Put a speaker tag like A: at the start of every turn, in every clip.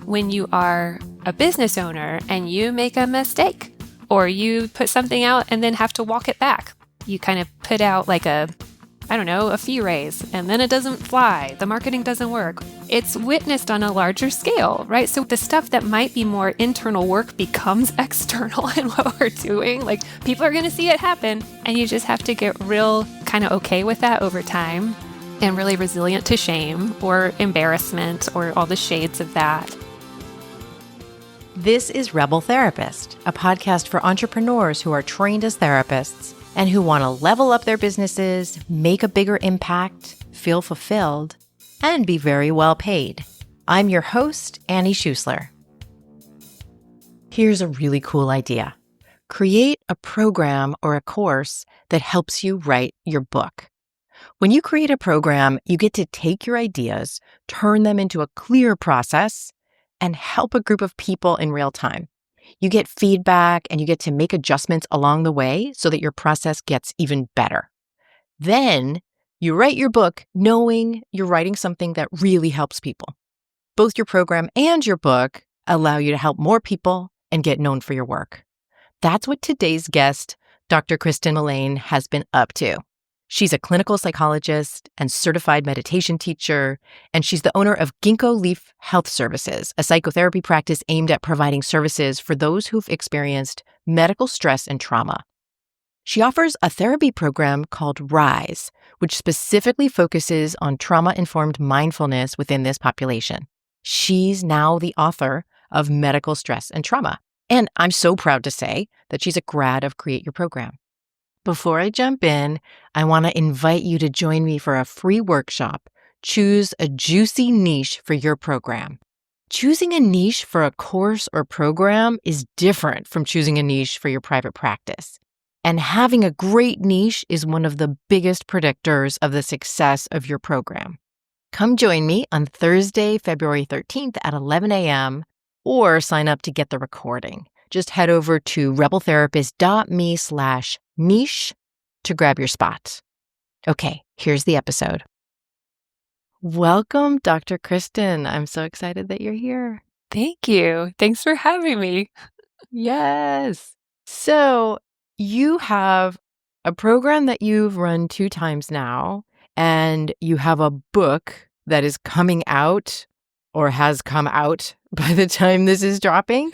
A: when you are a business owner and you make a mistake or you put something out and then have to walk it back. You kind of put out like a fee raise, and then it doesn't fly. The marketing doesn't work. It's witnessed on a larger scale, right? So the stuff that might be more internal work becomes external in what we're doing. Like, people are going to see it happen, and you just have to get real kind of okay with that over time and really resilient to shame or embarrassment or all the shades of that.
B: This is Rebel Therapist, a podcast for entrepreneurs who are trained as therapists and who want to level up their businesses, make a bigger impact, feel fulfilled, and be very well paid. I'm your host, Annie Schuessler. Here's a really cool idea. Create a program or a course that helps you write your book. When you create a program, you get to take your ideas, turn them into a clear process, and help a group of people in real time. You get feedback and you get to make adjustments along the way so that your process gets even better. Then you write your book knowing you're writing something that really helps people. Both your program and your book allow you to help more people and get known for your work. That's what today's guest, Dr. Christen Mullane, has been up to. She's a clinical psychologist and certified meditation teacher, and she's the owner of Ginkgo Leaf Health Services, a psychotherapy practice aimed at providing services for those who've experienced medical stress and trauma. She offers a therapy program called RISE, which specifically focuses on trauma-informed mindfulness within this population. She's now the author of Medical Stress and Trauma, and I'm so proud to say that she's a grad of Create Your Program. Before I jump in, I want to invite you to join me for a free workshop. Choose a juicy niche for your program. Choosing a niche for a course or program is different from choosing a niche for your private practice. And having a great niche is one of the biggest predictors of the success of your program. Come join me on Thursday, February 13th at 11 a.m. or sign up to get the recording. Just head over to rebeltherapist.me/niche to grab your spot. Okay, here's the episode. Welcome, Dr. Christen. I'm so excited that you're here.
A: Thank you. Thanks for having me.
B: Yes. So you have a program that you've run 2 times now, and you have a book that is coming out or has come out by the time this is dropping,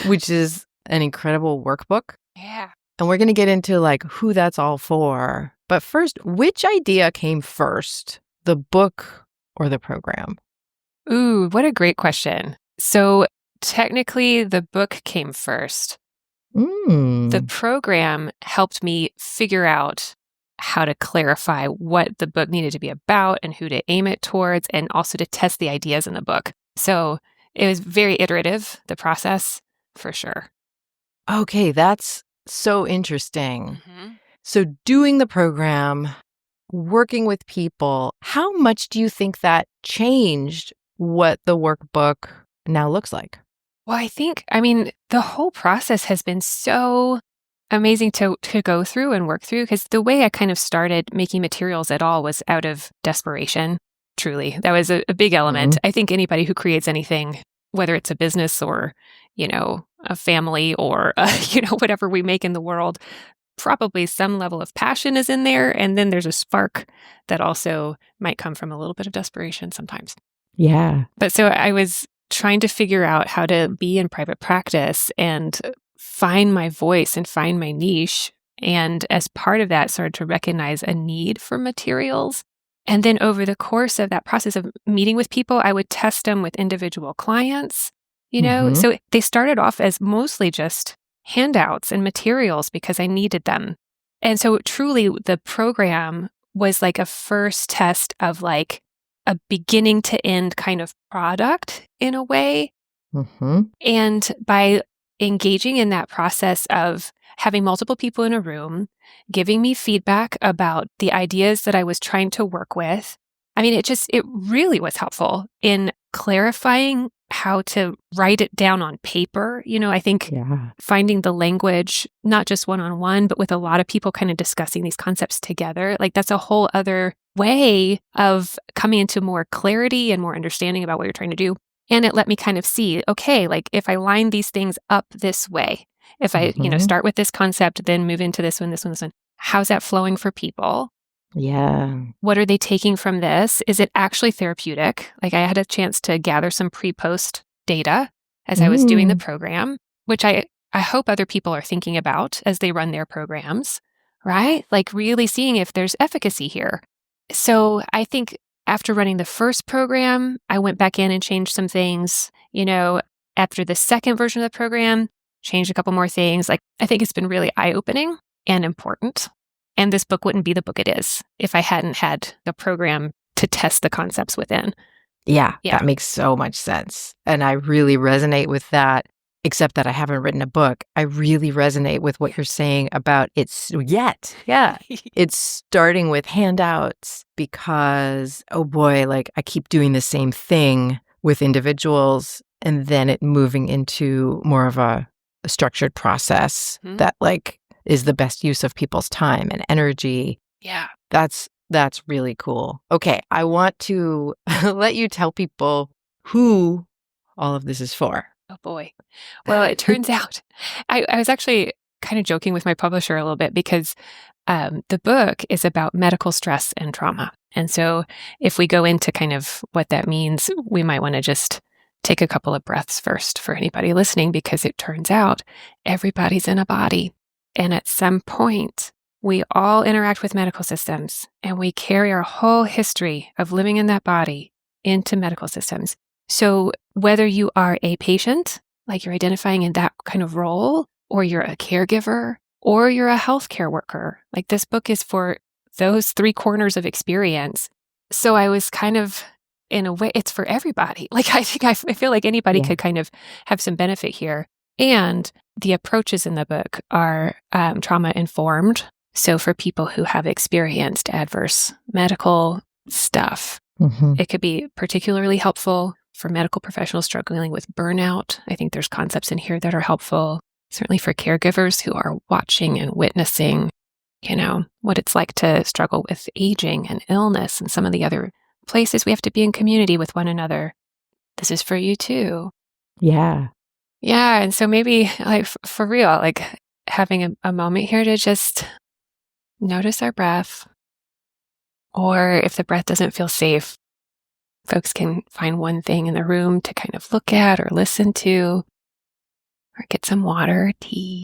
B: which is an incredible workbook.
A: Yeah.
B: And we're going to get into like who that's all for. But first, which idea came first, the book or the program?
A: Ooh, what a great question. So technically, the book came first. The program helped me figure out how to clarify what the book needed to be about and who to aim it towards, and also to test the ideas in the book. So it was very iterative, the process, for sure.
B: Okay, that's so interesting.
A: Mm-hmm.
B: So doing the program, working with people, how much do you think that changed what the workbook now looks like?
A: Well, the whole process has been so amazing to go through and work through, because the way I kind of started making materials at all was out of desperation, truly. That was a big element. I think anybody who creates anything, whether it's a business or, a family or, whatever we make in the world, probably some level of passion is in there. And then there's a spark that also might come from a little bit of desperation sometimes.
B: Yeah.
A: But so I was trying to figure out how to be in private practice and find my voice and find my niche. And as part of that, started to recognize a need for materials. And then over the course of that process of meeting with people, I would test them with individual clients, So they started off as mostly just handouts and materials because I needed them. And so truly the program was like a first test of like a beginning to end kind of product in a way. And by engaging in that process of having multiple people in a room, giving me feedback about the ideas that I was trying to work with. It really was helpful in clarifying how to write it down on paper. I think finding the language, not just one-on-one, but with a lot of people kind of discussing these concepts together, like that's a whole other way of coming into more clarity and more understanding about what you're trying to do. And it let me kind of see, okay, like if I line these things up this way, if I, start with this concept, then move into this one, this one, this one, how's that flowing for people?
B: Yeah.
A: What are they taking from this? Is it actually therapeutic? Like I had a chance to gather some pre-post data as I was doing the program, which I hope other people are thinking about as they run their programs, right? Like really seeing if there's efficacy here. So I think after running the first program, I went back in and changed some things. After the second version of the program, changed a couple more things. Like I think it's been really eye-opening and important. And this book wouldn't be the book it is if I hadn't had the program to test the concepts within.
B: Yeah, that makes so much sense. And I really resonate with that, except that I haven't written a book. I really resonate with what you're saying about it's yet. Yeah. It's starting with handouts because, oh boy, like I keep doing the same thing with individuals and then it moving into more of a structured process that like is the best use of people's time and energy.
A: Yeah.
B: That's really cool. Okay, I want to let you tell people who all of this is for.
A: Oh boy. Well, it turns out I was actually kind of joking with my publisher a little bit because the book is about medical stress and trauma. And so if we go into kind of what that means, we might want to just take a couple of breaths first for anybody listening, because it turns out everybody's in a body. And at some point, we all interact with medical systems and we carry our whole history of living in that body into medical systems. So whether you are a patient, like you're identifying in that kind of role, or you're a caregiver, or you're a healthcare worker, like this book is for those three corners of experience. So I was kind of, in a way, it's for everybody. Like I feel like anybody could kind of have some benefit here. And the approaches in the book are trauma informed. So for people who have experienced adverse medical stuff, it could be particularly helpful for medical professionals struggling with burnout. I think there's concepts in here that are helpful, certainly for caregivers who are watching and witnessing, what it's like to struggle with aging and illness and some of the other places we have to be in community with one another. This is for you too.
B: Yeah.
A: Yeah. And so maybe like for real, like having a moment here to just notice our breath. Or if the breath doesn't feel safe, folks can find one thing in the room to kind of look at or listen to, or get some water or tea.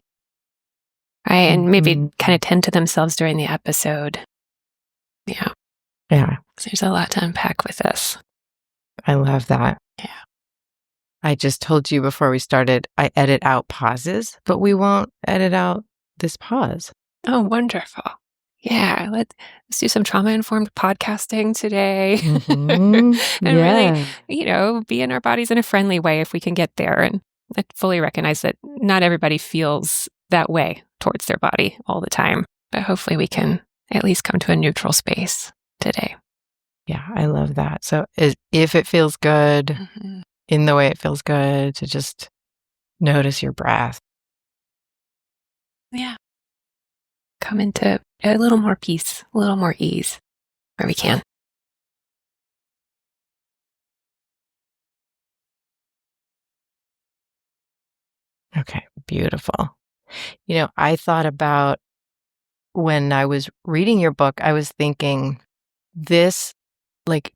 A: Right. And maybe kind of tend to themselves during the episode. Yeah.
B: Yeah.
A: So there's a lot to unpack with this.
B: I love that.
A: Yeah.
B: I just told you before we started, I edit out pauses, but we won't edit out this pause.
A: Oh, wonderful. Yeah, let's do some trauma-informed podcasting today. And really, be in our bodies in a friendly way if we can get there. And I fully recognize that not everybody feels that way towards their body all the time. But hopefully we can at least come to a neutral space today.
B: Yeah, I love that. So if it feels good, in the way it feels good, to just notice your breath.
A: Yeah. Come into a little more peace, a little more ease where we can.
B: Okay, beautiful. I thought about when I was reading your book, I was thinking this, like,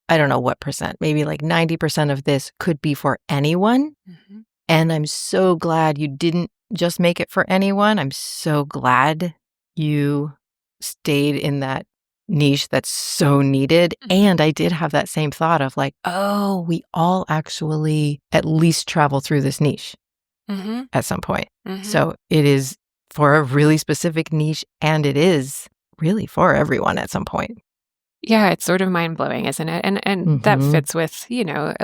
B: I don't know what percent, maybe like 90% of this could be for anyone. And I'm so glad you didn't just make it for anyone. I'm so glad you stayed in that niche that's so needed. And I did have that same thought of like, oh, we all actually at least travel through this niche at some point. So it is for a really specific niche, and it is really for everyone at some point.
A: Yeah, it's sort of mind-blowing, isn't it? And that fits with,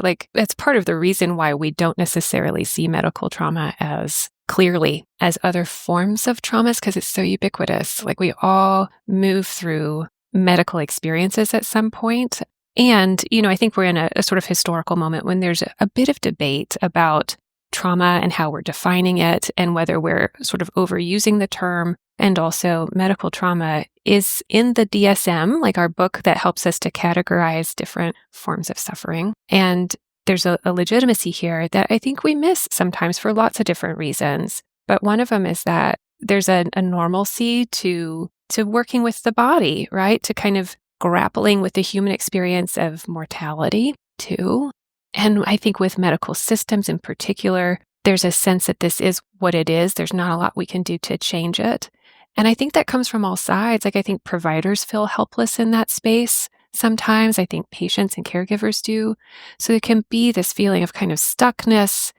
A: like that's part of the reason why we don't necessarily see medical trauma as clearly as other forms of traumas, because it's so ubiquitous. Like we all move through medical experiences at some point. And, I think we're in a sort of historical moment when there's a bit of debate about trauma and how we're defining it and whether we're sort of overusing the term. And also medical trauma is in the DSM, like our book that helps us to categorize different forms of suffering. And there's a legitimacy here that I think we miss sometimes for lots of different reasons. But one of them is that there's a normalcy to working with the body, right? To kind of grappling with the human experience of mortality too. And I think with medical systems in particular, there's a sense that this is what it is. There's not a lot we can do to change it. And I think that comes from all sides. Like I think providers feel helpless in that space. Sometimes I think patients and caregivers do. So there can be this feeling of kind of stuckness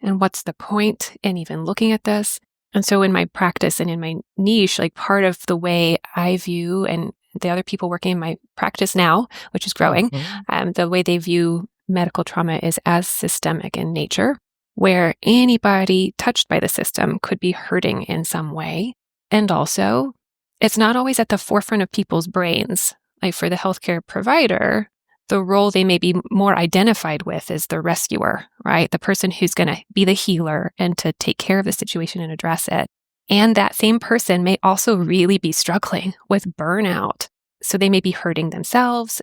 A: and what's the point in even looking at this? And so in my practice and in my niche, like part of the way I view and the other people working in my practice now, which is growing, the way they view medical trauma is as systemic in nature, where anybody touched by the system could be hurting in some way. And also, it's not always at the forefront of people's brains. Like for the healthcare provider, the role they may be more identified with is the rescuer, right? The person who's going to be the healer and to take care of the situation and address it. And that same person may also really be struggling with burnout. So they may be hurting themselves,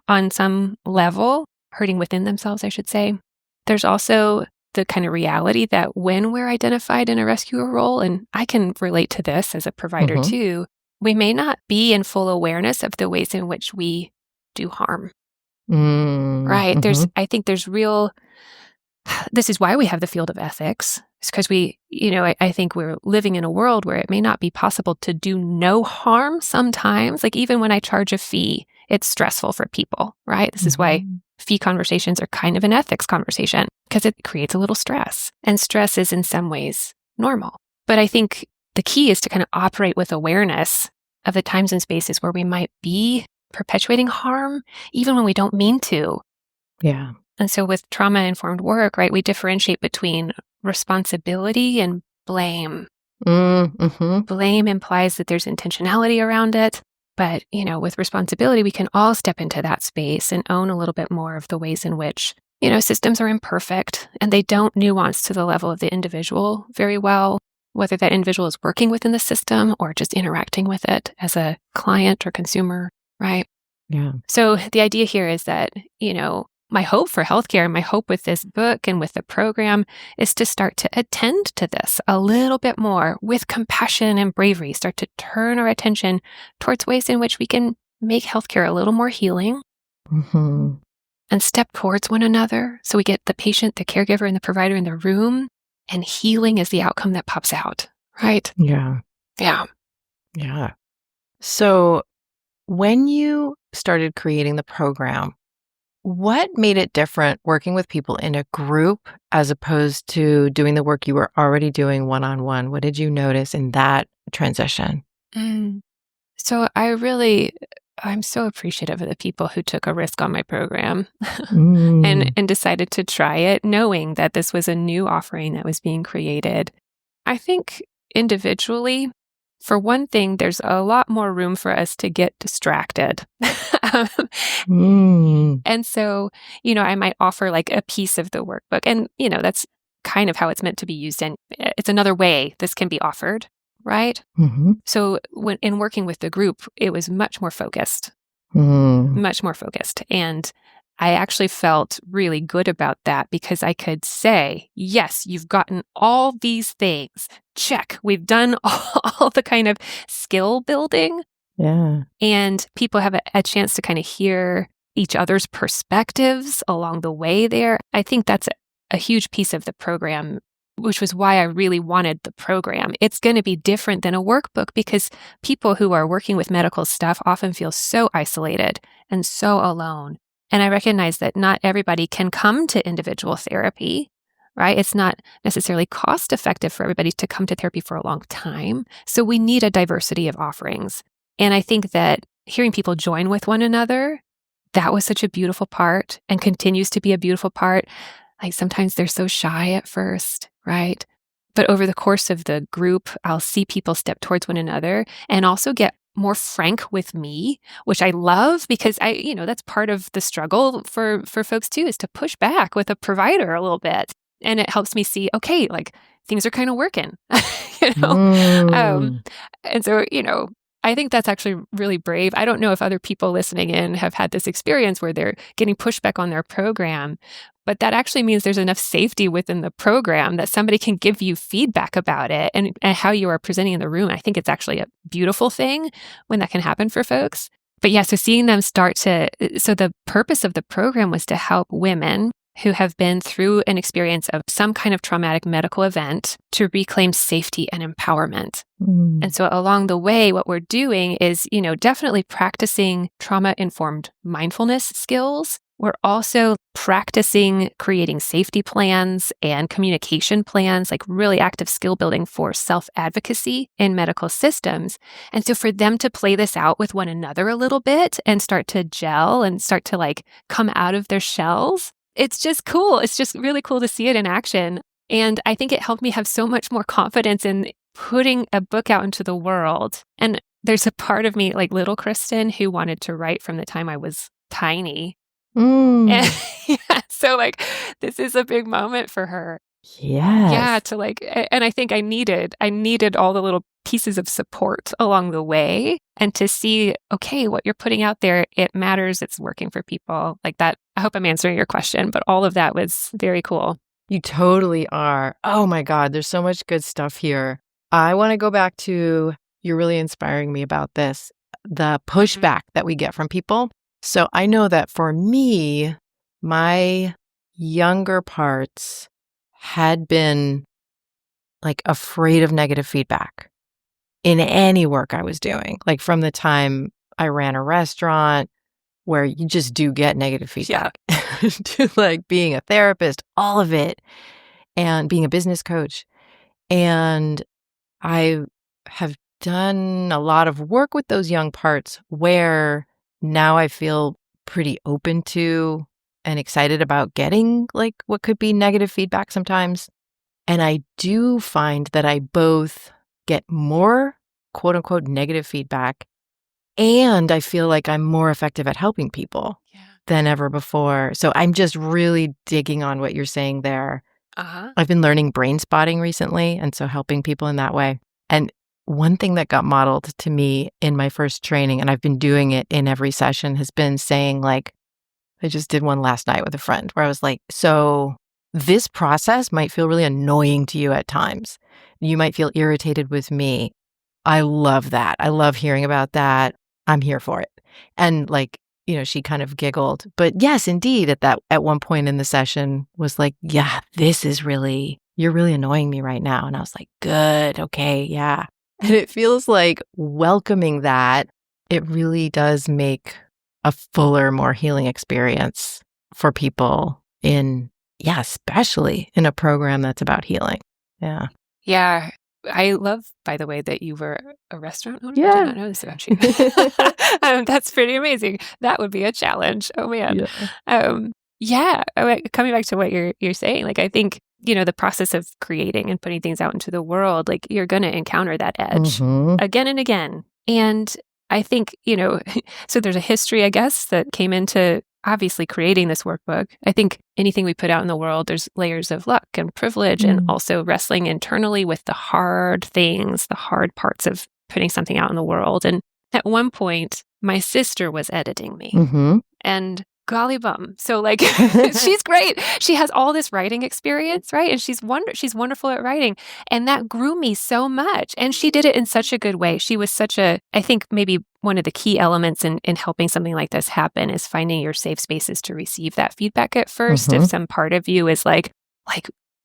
A: on some level, hurting within themselves, I should say. There's also the kind of reality that when we're identified in a rescuer role, and I can relate to this as a provider too, we may not be in full awareness of the ways in which we do harm. Right? I think there's this is why we have the field of ethics. It's because I think we're living in a world where it may not be possible to do no harm sometimes. Like even when I charge a fee, it's stressful for people, right? This is why fee conversations are kind of an ethics conversation because it creates a little stress. And stress is in some ways normal. But I think the key is to kind of operate with awareness of the times and spaces where we might be perpetuating harm, even when we don't mean to.
B: Yeah.
A: And so with trauma-informed work, right, we differentiate between responsibility and blame. Blame implies that there's intentionality around it. But, with responsibility, we can all step into that space and own a little bit more of the ways in which, systems are imperfect and they don't nuance to the level of the individual very well, whether that individual is working within the system or just interacting with it as a client or consumer, right?
B: Yeah.
A: So the idea here is that, my hope for healthcare, my hope with this book and with the program is to start to attend to this a little bit more with compassion and bravery, start to turn our attention towards ways in which we can make healthcare a little more healing and step towards one another. So we get the patient, the caregiver, and the provider in the room, and healing is the outcome that pops out, right?
B: Yeah.
A: Yeah.
B: Yeah. So when you started creating the program, what made it different working with people in a group as opposed to doing the work you were already doing one-on-one? What did you notice in that transition?
A: So I'm so appreciative of the people who took a risk on my program and decided to try it, knowing that this was a new offering that was being created. I think individually, for one thing, there's a lot more room for us to get distracted. And so, I might offer like a piece of the workbook. And, that's kind of how it's meant to be used. And it's another way this can be offered, right? So when in working with the group, it was much more focused. And I actually felt really good about that because I could say, yes, you've gotten all these things. Check. We've done all the kind of skill building.
B: Yeah.
A: And people have a chance to kind of hear each other's perspectives along the way there. I think that's a huge piece of the program, which was why I really wanted the program. It's going to be different than a workbook because people who are working with medical stuff often feel so isolated and so alone. And I recognize that not everybody can come to individual therapy, right? It's not necessarily cost effective for everybody to come to therapy for a long time. So we need a diversity of offerings. And I think that hearing people join with one another, that was such a beautiful part and continues to be a beautiful part. Like sometimes they're so shy at first, right? But over the course of the group, I'll see people step towards one another and also get more frank with me, which I love because that's part of the struggle for folks too, is to push back with a provider a little bit. And it helps me see, okay, like things are kind of working, And so, I think that's actually really brave. I don't know if other people listening in have had this experience where they're getting pushback on their program, but that actually means there's enough safety within the program that somebody can give you feedback about it and how you are presenting in the room. I think it's actually a beautiful thing when that can happen for folks. But yeah, so seeing them so the purpose of the program was to help women who have been through an experience of some kind of traumatic medical event to reclaim safety and empowerment. And so along the way, what we're doing is, definitely practicing trauma-informed mindfulness skills. We're also practicing creating safety plans and communication plans, like really active skill building for self-advocacy in medical systems. And so for them to play this out with one another a little bit and start to gel and start to come out of their shells, it's just cool. It's just really cool to see it in action. And I think it helped me have so much more confidence in putting a book out into the world. And there's a part of me, like little Christen, who wanted to write from the time I was tiny. And so this is a big moment for her.
B: Yes.
A: Yeah, and I think I needed all the little pieces of support along the way, and to see, okay, what you're putting out there, it matters, it's working for people like that. I hope I'm answering your question, but all of that was very cool.
B: You totally are. Oh my God, there's so much good stuff here. I want to go back to, you're really inspiring me about this, the pushback that we get from people. So I know that for me, my younger parts had been afraid of negative feedback in any work I was doing. From the time I ran a restaurant where you just do get negative feedback, to being a therapist, all of it, and being a business coach. And I have done a lot of work with those young parts where now I feel pretty open to and excited about getting what could be negative feedback sometimes. And I do find that I both get more quote unquote negative feedback, and I feel like I'm more effective at helping people than ever before. So I'm just really digging on what you're saying there. I've been learning brain spotting recently, and so helping people in that way. And one thing that got modeled to me in my first training, and I've been doing it in every session, has been saying I just did one last night with a friend where I was like, so this process might feel really annoying to you at times. You might feel irritated with me. I love that. I love hearing about that. I'm here for it. And she kind of giggled. But yes, indeed, at one point in the session was like, yeah, you're really annoying me right now. And I was like, good, okay, yeah. And it feels like welcoming that, it really does make a fuller, more healing experience for people especially in a program that's about healing. Yeah.
A: Yeah. I love, by the way, that you were a restaurant owner.
B: Yeah.
A: I did not know this about you. That's pretty amazing. That would be a challenge. Oh, man. Coming back to what you're saying, I think, the process of creating and putting things out into the world, you're going to encounter that edge again and again. And I think, so there's a history, I guess, that came into obviously creating this workbook. I think anything we put out in the world, there's layers of luck and privilege and also wrestling internally with the hard things, the hard parts of putting something out in the world. And at one point, my sister was editing me. And golly bum. So she's great. She has all this writing experience, right? And she's wonderful at writing. And that grew me so much. And she did it in such a good way. She was I think maybe one of the key elements in helping something like this happen is finding your safe spaces to receive that feedback at first. If some part of you is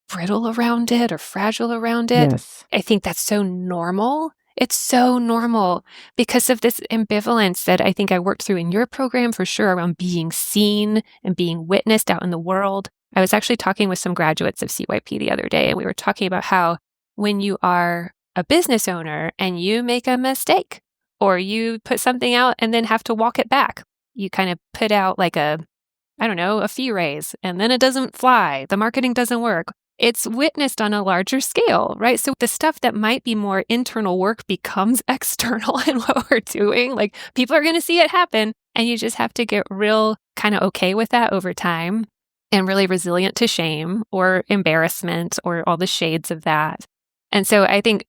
A: brittle around it or fragile around it, I think that's so normal. It's so normal because of this ambivalence that I think I worked through in your program for sure around being seen and being witnessed out in the world. I was actually talking with some graduates of CYP the other day, and we were talking about how when you are a business owner and you make a mistake or you put something out and then have to walk it back, you kind of put out a fee raise, and then it doesn't fly. The marketing doesn't work. It's witnessed on a larger scale, right? So the stuff that might be more internal work becomes external in what we're doing. People are going to see it happen, and you just have to get real kind of okay with that over time and really resilient to shame or embarrassment or all the shades of that. And so I think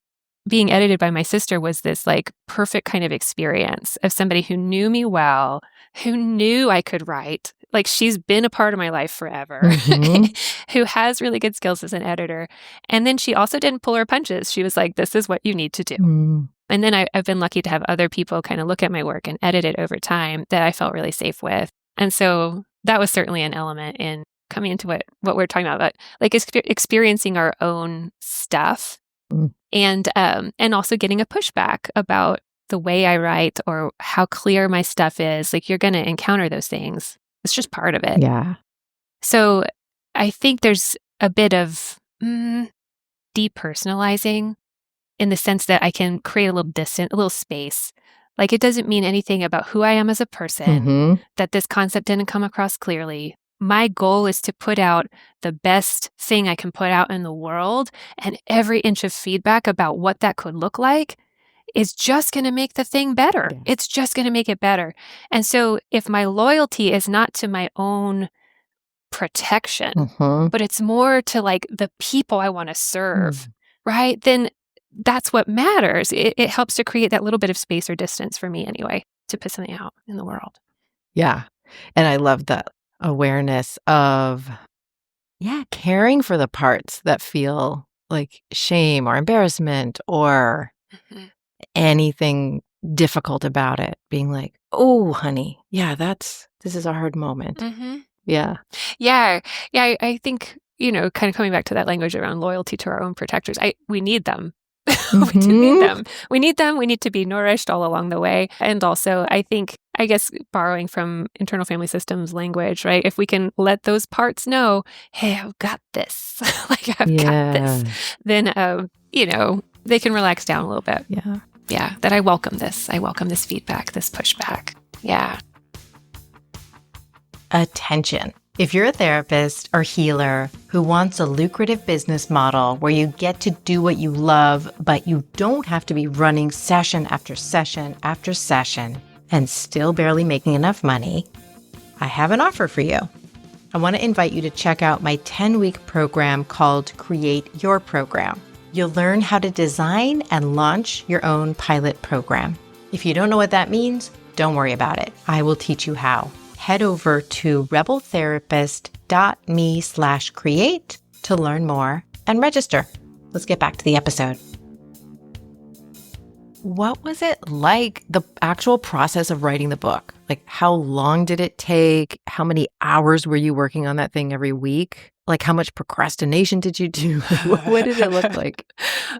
A: being edited by my sister was this like perfect kind of experience of somebody who knew me well, who knew I could write. Like she's been a part of my life forever, who has really good skills as an editor. And then she also didn't pull her punches. She was like, this is what you need to do. And then I've been lucky to have other people kind of look at my work and edit it over time that I felt really safe with. And so that was certainly an element in coming into what we're talking about like experiencing our own stuff. And also getting a pushback about the way I write or how clear my stuff is. Like you're going to encounter those things. It's just part of it.
B: Yeah.
A: So I think there's a bit of depersonalizing in the sense that I can create a little space. Like it doesn't mean anything about who I am as a person, that this concept didn't come across clearly. My goal is to put out the best thing I can put out in the world, and every inch of feedback about what that could look like is just going to make the thing better. Yeah. It's just going to make it better. And so if my loyalty is not to my own protection, but it's more to like the people I want to serve, right? Then that's what matters. It helps to create that little bit of space or distance for me anyway, to put something out in the world.
B: Yeah. And I love that awareness of, caring for the parts that feel like shame or embarrassment or anything difficult about it. Being like, oh, honey, this is a hard moment. Yeah.
A: Yeah. Yeah. I think, kind of coming back to that language around loyalty to our own protectors, we need them. We do need them. We need them. We need to be nourished all along the way. And also, I guess borrowing from internal family systems language, right? If we can let those parts know, hey, I've got this, like I've got this, then, they can relax down a little bit.
B: Yeah.
A: Yeah. That I welcome this. I welcome this feedback, this pushback. Yeah.
B: Attention. If you're a therapist or healer who wants a lucrative business model where you get to do what you love, but you don't have to be running session after session after session and still barely making enough money, I have an offer for you. I want to invite you to check out my 10-week program called Create Your Program. You'll learn how to design and launch your own pilot program. If you don't know what that means, don't worry about it. I will teach you how. Head over to rebeltherapist.me/create to learn more and register. Let's get back to the episode. What was it like, the actual process of writing the book? Like, how long did it take? How many hours were you working on that thing every week? Like, how much procrastination did you do? What did it look like?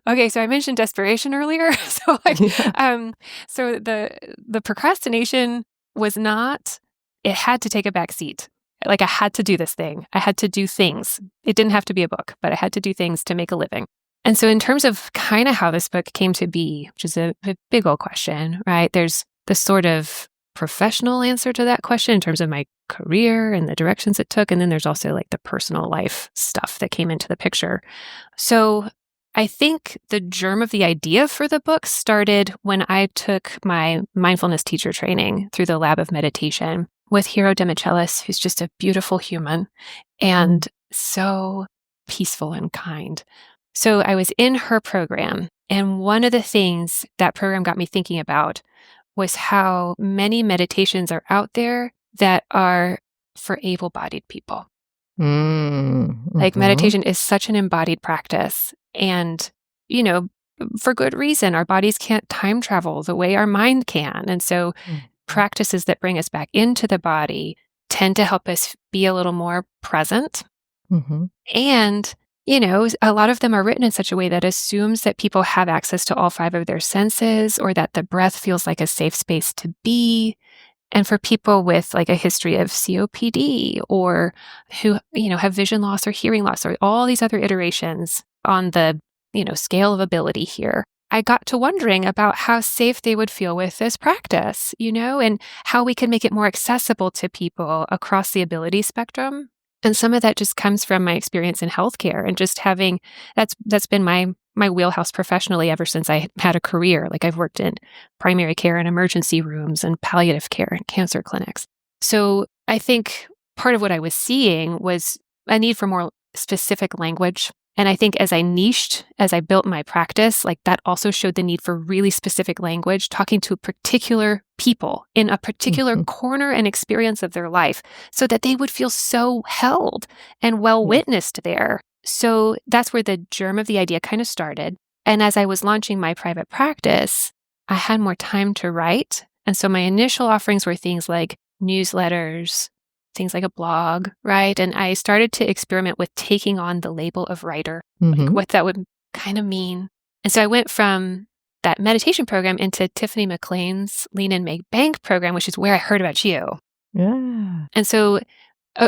A: Okay, so I mentioned desperation earlier. So the procrastination was not, it had to take a back seat. Like I had to do this thing. I had to do things. It didn't have to be a book, but I had to do things to make a living. And so in terms of kind of how this book came to be, which is a big old question, right? There's the sort of professional answer to that question in terms of my career and the directions it took. And then there's also like the personal life stuff that came into the picture. So I think the germ of the idea for the book started when I took my mindfulness teacher training through the Lab of Meditation with Hiro Demichelis, who's just a beautiful human and so peaceful and kind. So I was in her program, and one of the things that program got me thinking about was how many meditations are out there that are for able-bodied people. Like meditation is such an embodied practice. And, for good reason, our bodies can't time travel the way our mind can. And so practices that bring us back into the body tend to help us be a little more present. And, a lot of them are written in such a way that assumes that people have access to all 5 of their senses, or that the breath feels like a safe space to be. And for people with like a history of COPD or who, have vision loss or hearing loss or all these other iterations on the, scale of ability here, I got to wondering about how safe they would feel with this practice, and how we could make it more accessible to people across the ability spectrum. And some of that just comes from my experience in healthcare and just having, that's been my wheelhouse professionally ever since I had a career. Like I've worked in primary care and emergency rooms and palliative care and cancer clinics. So I think part of what I was seeing was a need for more specific language And I think as I built my practice, like that also showed the need for really specific language, talking to particular people in a particular corner and experience of their life so that they would feel so held and well witnessed there. So that's where the germ of the idea kind of started. And as I was launching my private practice, I had more time to write. And so my initial offerings were things like newsletters, things like a blog, right? And I started to experiment with taking on the label of writer, like what that would kind of mean. And so I went from that meditation program into Tiffany McLean's Lean and Make Bank program, which is where I heard about you.
B: Yeah.
A: And so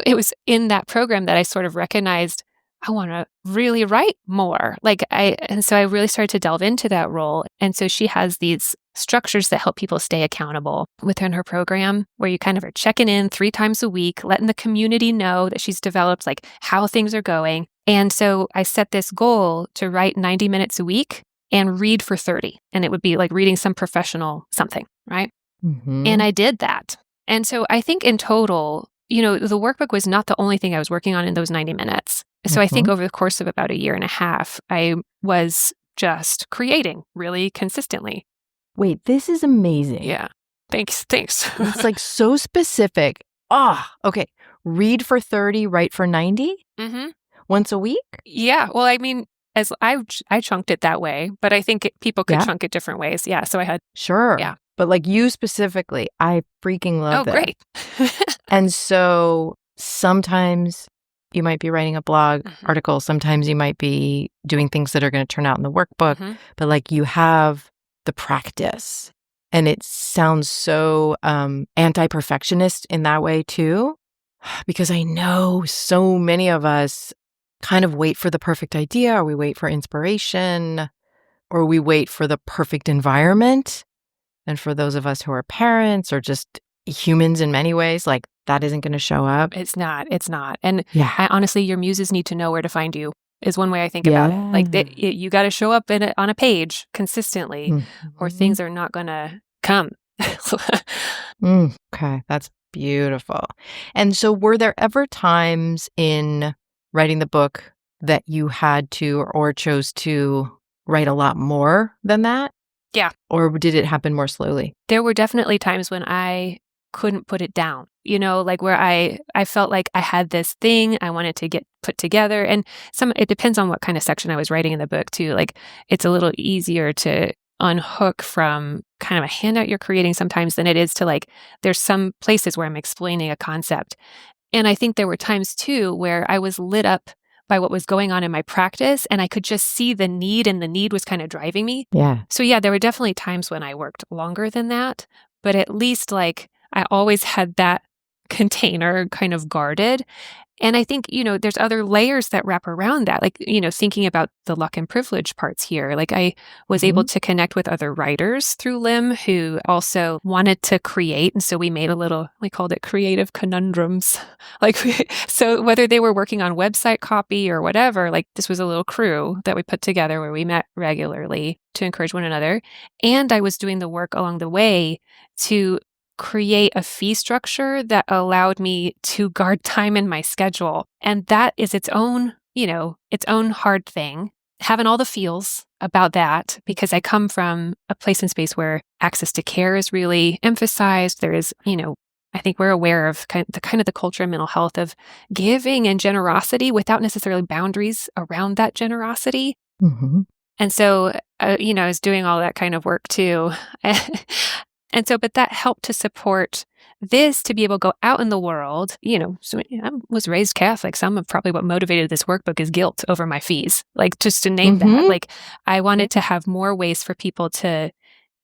A: it was in that program that I sort of recognized I want to really write more. And so I really started to delve into that role. And so she has these structures that help people stay accountable within her program, where you kind of are checking in 3 times a week, letting the community know that she's developed like how things are going. And so I set this goal to write 90 minutes a week and read for 30. And it would be like reading some professional something, right? And I did that. And so I think in total, the workbook was not the only thing I was working on in those 90 minutes. So I think over the course of about a year and a half, I was just creating really consistently.
B: Wait, this is amazing.
A: Yeah. Thanks.
B: It's like so specific. Okay. Read for 30, write for 90? Once a week?
A: Yeah. Well, I mean, as I chunked it that way, but I think people could chunk it different ways. Yeah. So I had.
B: Sure.
A: Yeah.
B: But like you specifically, I freaking love it.
A: Oh, great.
B: And so sometimes you might be writing a blog article. Sometimes you might be doing things that are going to turn out in the workbook. But like you have the practice. And it sounds so anti-perfectionist in that way too. Because I know so many of us kind of wait for the perfect idea, or we wait for inspiration, or we wait for the perfect environment. And for those of us who are parents or just humans in many ways, like that isn't going to show up.
A: It's not. And I, honestly, your muses need to know where to find you is one way I think about it. Like you got to show up on a page consistently or things are not going to come.
B: Okay, that's beautiful. And so were there ever times in writing the book that you had to or chose to write a lot more than that?
A: Yeah.
B: Or did it happen more slowly?
A: There were definitely times when I couldn't put it down, like where I felt like I had this thing I wanted to get put together. And it depends on what kind of section I was writing in the book too. Like it's a little easier to unhook from kind of a handout you're creating sometimes than it is to like, there's some places where I'm explaining a concept. And I think there were times too where I was lit up by what was going on in my practice and I could just see the need and the need was kind of driving me.
B: Yeah.
A: So yeah, there were definitely times when I worked longer than that, but at least like I always had that container kind of guarded. And I think, there's other layers that wrap around that, like, thinking about the luck and privilege parts here. Like I was able to connect with other writers through LIM who also wanted to create. And so we called it creative conundrums. So whether they were working on website copy or whatever, like this was a little crew that we put together where we met regularly to encourage one another. And I was doing the work along the way to create a fee structure that allowed me to guard time in my schedule. And that is its own hard thing. Having all the feels about that, because I come from a place and space where access to care is really emphasized. There is, I think we're aware of kind of the culture in mental health of giving and generosity without necessarily boundaries around that generosity. And so, I was doing all that kind of work too. And so, but that helped to support this to be able to go out in the world. So I was raised Catholic. Some of probably what motivated this workbook is guilt over my fees. Like just to name that, like I wanted to have more ways for people to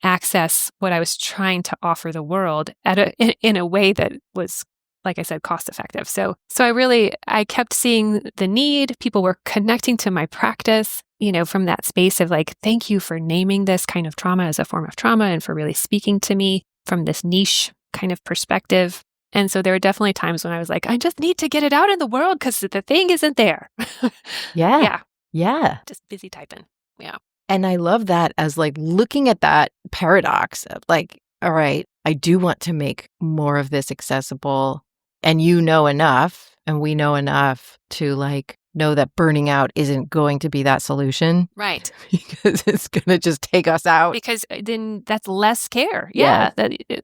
A: access what I was trying to offer the world in a way that was, like I said, cost effective. So I kept seeing the need. People were connecting to my practice, from that space of like, thank you for naming this kind of trauma as a form of trauma and for really speaking to me from this niche kind of perspective. And so there were definitely times when I was like, I just need to get it out in the world because the thing isn't there.
B: Yeah.
A: Just busy typing. Yeah.
B: And I love that as like looking at that paradox of like, all right, I do want to make more of this accessible. And enough, and we know enough to like know that burning out isn't going to be that solution
A: Right.
B: because it's going to just take us out.
A: Because then that's less care.
B: Yes.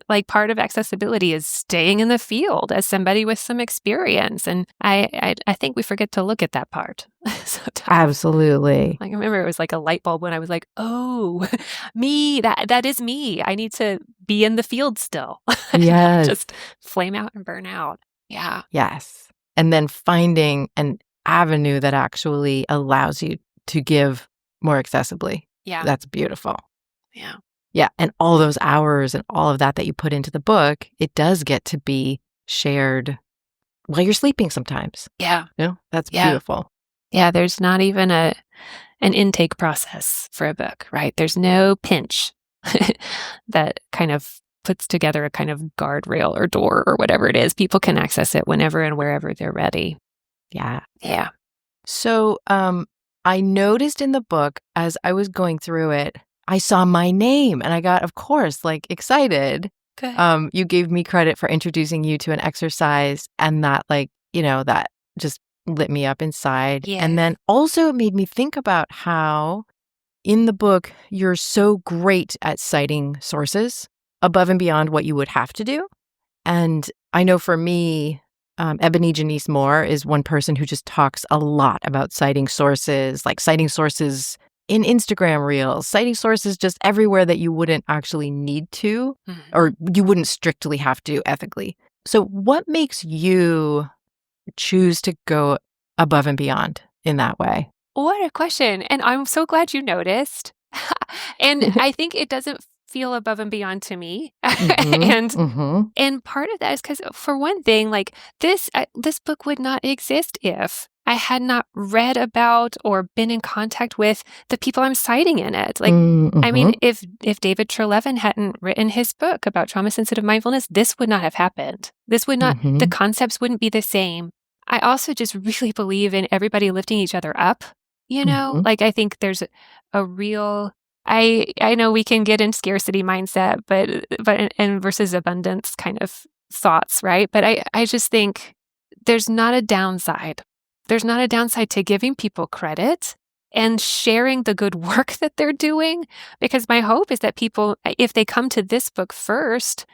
A: Like part of accessibility is staying in the field as somebody with some experience. And I think we forget to look at that part sometimes.
B: Absolutely.
A: Like I remember it was like a light bulb when I was like, oh, me, that is me. I need to be in the field still.
B: Yes.
A: Just flame out and burn out. Yeah.
B: Yes. And then finding an avenue that actually allows you to give more accessibly.
A: Yeah.
B: That's beautiful.
A: Yeah.
B: Yeah. And all those hours and all of that you put into the book, it does get to be shared while you're sleeping sometimes.
A: Yeah.
B: That's beautiful.
A: Yeah. There's not even an intake process for a book, right? There's no pinch that kind of puts together a kind of guardrail or door or whatever it is. People can access it whenever and wherever they're ready.
B: Yeah.
A: Yeah.
B: So I noticed in the book as I was going through it, I saw my name and I got, of course, like excited.
A: Good.
B: You gave me credit for introducing you to an exercise and that that just lit me up inside.
A: Yeah.
B: And then also it made me think about how in the book, you're so great at citing sources above and beyond what you would have to do. And I know for me, Ebony Janice Moore is one person who just talks a lot about citing sources, like citing sources in Instagram Reels, citing sources just everywhere that you wouldn't actually need to, or you wouldn't strictly have to ethically. So what makes you choose to go above and beyond in that way?
A: What a question. And I'm so glad you noticed. And I think it doesn't feel above and beyond to me. And part of that is because, for one thing, like this book would not exist if I had not read about or been in contact with the people I'm citing in it. Like, I mean, if David Treleaven hadn't written his book about trauma-sensitive mindfulness, this would not have happened. This would not, the concepts wouldn't be the same. I also just really believe in everybody lifting each other up, Like, I think there's a real... I know we can get in scarcity mindset, but versus abundance kind of thoughts, right? But I just think there's not a downside. There's not a downside to giving people credit and sharing the good work that they're doing, because my hope is that people, if they come to this book first,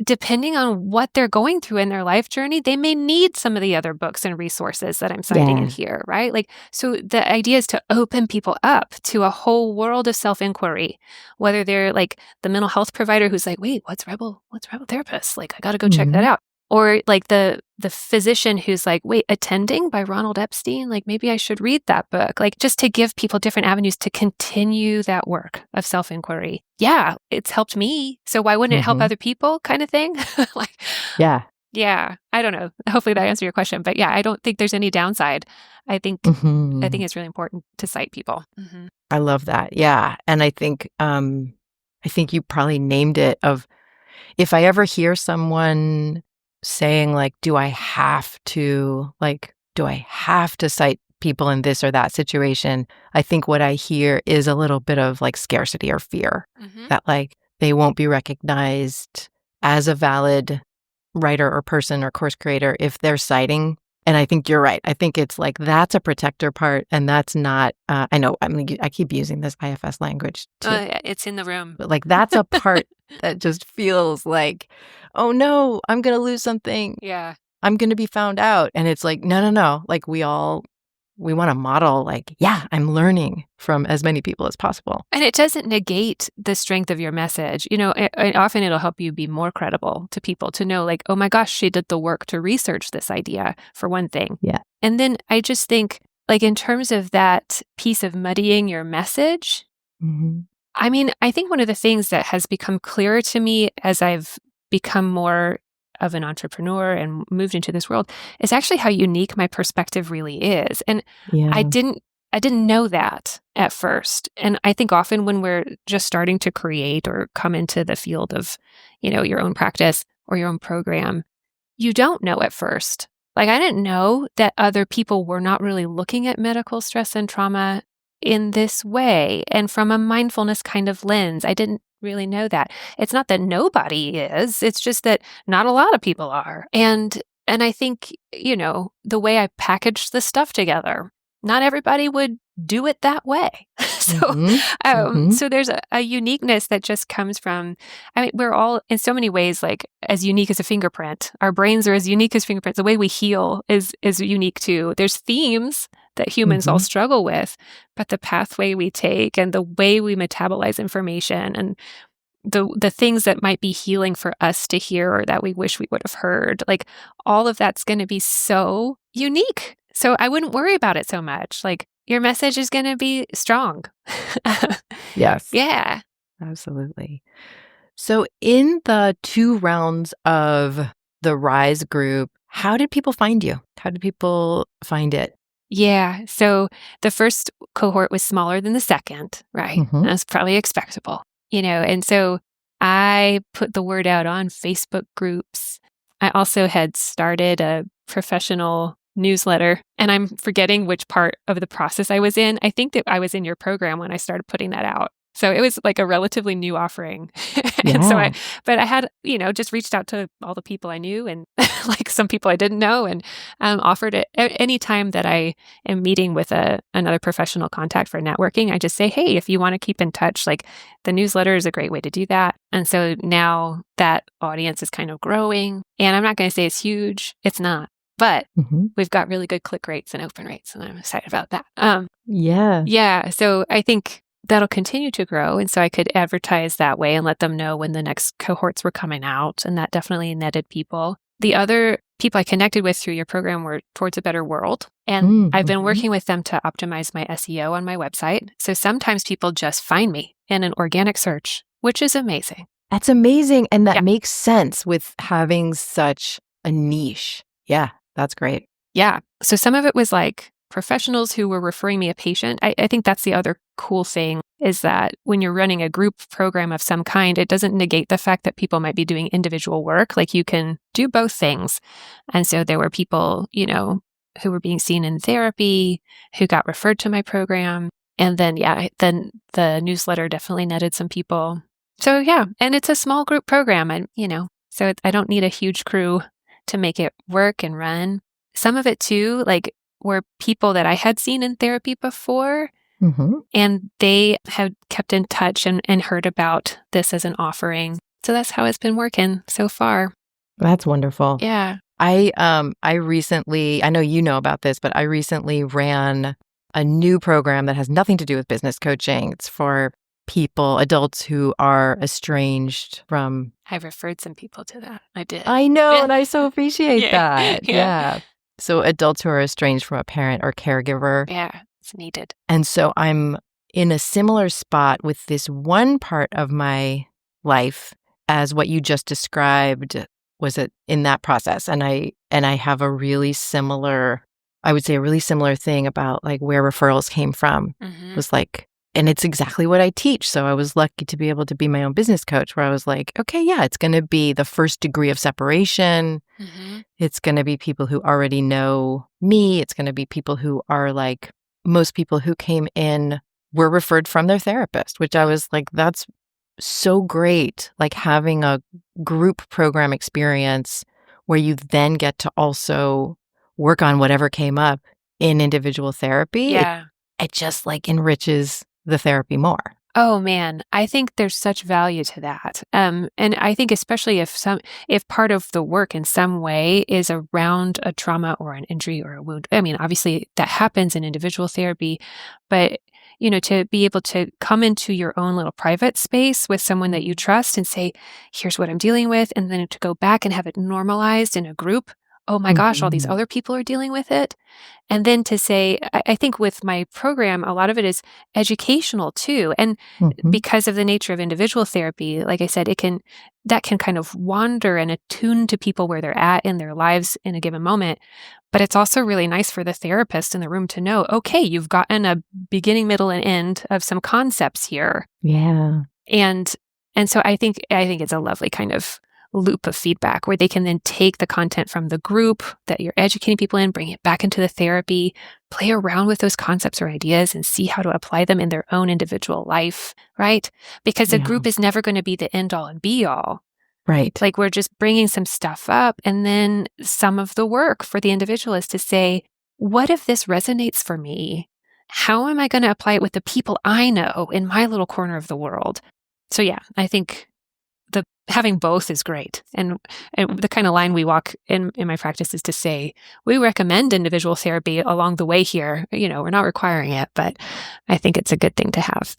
A: depending on what they're going through in their life journey, they may need some of the other books and resources that I'm citing in here, right? Like, so the idea is to open people up to a whole world of self-inquiry, whether they're like the mental health provider who's like, wait, what's rebel therapist? Like, I got to go check that out. Or like the physician who's like, wait, Attending by Ronald Epstein? Like, maybe I should read that book. Like, just to give people different avenues to continue that work of self-inquiry. Yeah, it's helped me. So why wouldn't it help other people, kind of thing? Like, yeah. I don't know. Hopefully that answered your question. But yeah, I don't think there's any downside. I think it's really important to cite people.
B: I love that. Yeah. And I think you probably named it of, if I ever hear someone saying like, do I have to cite people in this or that situation? I think what I hear is a little bit of like scarcity or fear that like they won't be recognized as a valid writer or person or course creator if they're citing. And I think you're right. I think it's like, that's a protector part. And that's not, I know, I mean, I keep using this IFS language too.
A: It's in the room.
B: But like, that's a part that just feels like, oh no, I'm going to lose something.
A: Yeah.
B: I'm going to be found out. And it's like, no. Like we want to model like, yeah, I'm learning from as many people as possible.
A: And it doesn't negate the strength of your message. Often it'll help you be more credible to people, to know like, oh my gosh, she did the work to research this idea, for one thing.
B: Yeah.
A: And then I just think, like, in terms of that piece of muddying your message, I mean, I think one of the things that has become clearer to me as I've become more of an entrepreneur and moved into this world is actually how unique my perspective really is. And I didn't know that at first. And I think often when we're just starting to create or come into the field of, your own practice or your own program, you don't know at first. Like, I didn't know that other people were not really looking at medical stress and trauma in this way and from a mindfulness kind of lens. I didn't really know that. It's not that nobody is, it's just that not a lot of people are. And I think, the way I packaged the stuff together not everybody would do it that way. So there's a uniqueness that just comes from, I mean, we're all in so many ways like as unique as a fingerprint. Our brains are as unique as fingerprints. The way we heal is unique too. There's themes that humans all struggle with, but the pathway we take and the way we metabolize information and the things that might be healing for us to hear or that we wish we would have heard, like all of that's going to be so unique. So I wouldn't worry about it so much. Like your message is going to be strong.
B: Yes.
A: Yeah.
B: Absolutely. So in the 2 rounds of the Rise group, how did people find you? How did people find it?
A: Yeah. So the first cohort was smaller than the second, right? That's probably expectable, and so I put the word out on Facebook groups. I also had started a professional newsletter, and I'm forgetting which part of the process I was in. I think that I was in your program when I started putting that out. So it was like a relatively new offering. And so I had, just reached out to all the people I knew and like some people I didn't know and offered it any time that I am meeting with another professional contact for networking. I just say, hey, if you want to keep in touch, like the newsletter is a great way to do that. And so now that audience is kind of growing, and I'm not going to say it's huge. It's not. But we've got really good click rates and open rates, and I'm excited about that. Yeah. So I think that'll continue to grow. And so I could advertise that way and let them know when the next cohorts were coming out. And that definitely netted people. The other people I connected with through your program were Towards a Better World. And I've been working with them to optimize my SEO on my website. So sometimes people just find me in an organic search, which is amazing.
B: That's amazing. And that makes sense with having such a niche. Yeah, that's great.
A: Yeah. So some of it was like professionals who were referring me a patient. I think that's the other cool thing is that when you're running a group program of some kind, it doesn't negate the fact that people might be doing individual work. Like you can do both things. And so there were people, who were being seen in therapy, who got referred to my program. And then, then the newsletter definitely netted some people. So yeah, and it's a small group program and, so I don't need a huge crew to make it work and run. Some of it too, like were people that I had seen in therapy before, and they had kept in touch and heard about this as an offering. So that's how it's been working so far.
B: That's wonderful.
A: Yeah.
B: I recently, I know you know about this, but I recently ran a new program that has nothing to do with business coaching. It's for people, adults who are estranged from...
A: I've referred some people to that. I did.
B: I know, and I so appreciate that. Yeah. So adults who are estranged from a parent or caregiver.
A: Yeah, it's needed.
B: And so I'm in a similar spot with this one part of my life as what you just described was in that process. And I have a really similar, I would say a really similar thing about like where referrals came from. It was like, and it's exactly what I teach. So I was lucky to be able to be my own business coach where I was like, okay, yeah, it's going to be the first degree of separation. It's going to be people who already know me. It's going to be people who are like, most people who came in were referred from their therapist, which I was like, that's so great. Like having a group program experience where you then get to also work on whatever came up in individual therapy.
A: Yeah.
B: It just like enriches the therapy more.
A: Oh man, I think there's such value to that. And I think especially if part of the work in some way is around a trauma or an injury or a wound. I mean, obviously that happens in individual therapy, but to be able to come into your own little private space with someone that you trust and say, here's what I'm dealing with, and then to go back and have it normalized in a group. Oh my gosh, all these other people are dealing with it. And then to say, I think with my program, a lot of it is educational too. And because of the nature of individual therapy, like I said, that can kind of wander and attune to people where they're at in their lives in a given moment. But it's also really nice for the therapist in the room to know, okay, you've gotten a beginning, middle, and end of some concepts here.
B: Yeah.
A: And so I think it's a lovely kind of loop of feedback where they can then take the content from the group that you're educating people in, bring it back into the therapy, play around with those concepts or ideas and see how to apply them in their own individual life, right? Because the group is never going to be the end all and be all.
B: Right.
A: Like we're just bringing some stuff up, and then some of the work for the individual is to say, what if this resonates for me? How am I going to apply it with the people I know in my little corner of the world? So yeah, I think having both is great. And the kind of line we walk in my practice is to say, we recommend individual therapy along the way here. We're not requiring it, but I think it's a good thing to have.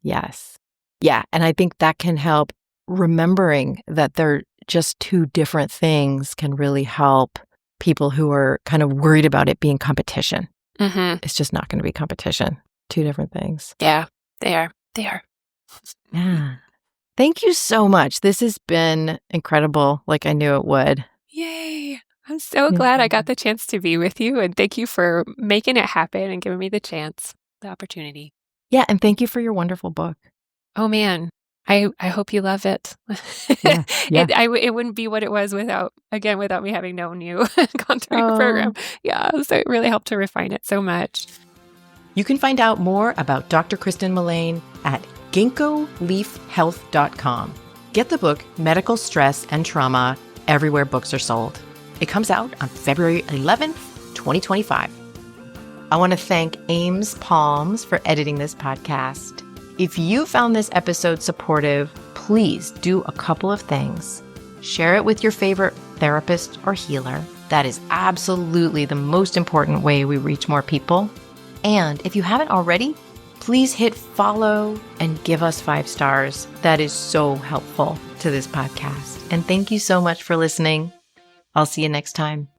B: Yes. Yeah. And I think that can help. Remembering that they're just two different things can really help people who are kind of worried about it being competition.
A: Mm-hmm.
B: It's just not going to be competition. Two different things.
A: Yeah, they are.
B: Yeah. Thank you so much. This has been incredible, like I knew it would.
A: Yay. I'm so glad I got the chance to be with you. And thank you for making it happen and giving me the opportunity.
B: Yeah. And thank you for your wonderful book.
A: Oh, man. I hope you love it.
B: Yeah.
A: It wouldn't be what it was without me having known you, gone through your program. Yeah. So it really helped to refine it so much.
B: You can find out more about Dr. Christen Mullane at GinkgoLeafHealth.com. Get the book, Medical Stress and Trauma, everywhere books are sold. It comes out on February 11th, 2025. I want to thank Ames Palms for editing this podcast. If you found this episode supportive, please do a couple of things. Share it with your favorite therapist or healer. That is absolutely the most important way we reach more people. And if you haven't already, please hit follow and give us 5 stars. That is so helpful to this podcast. And thank you so much for listening. I'll see you next time.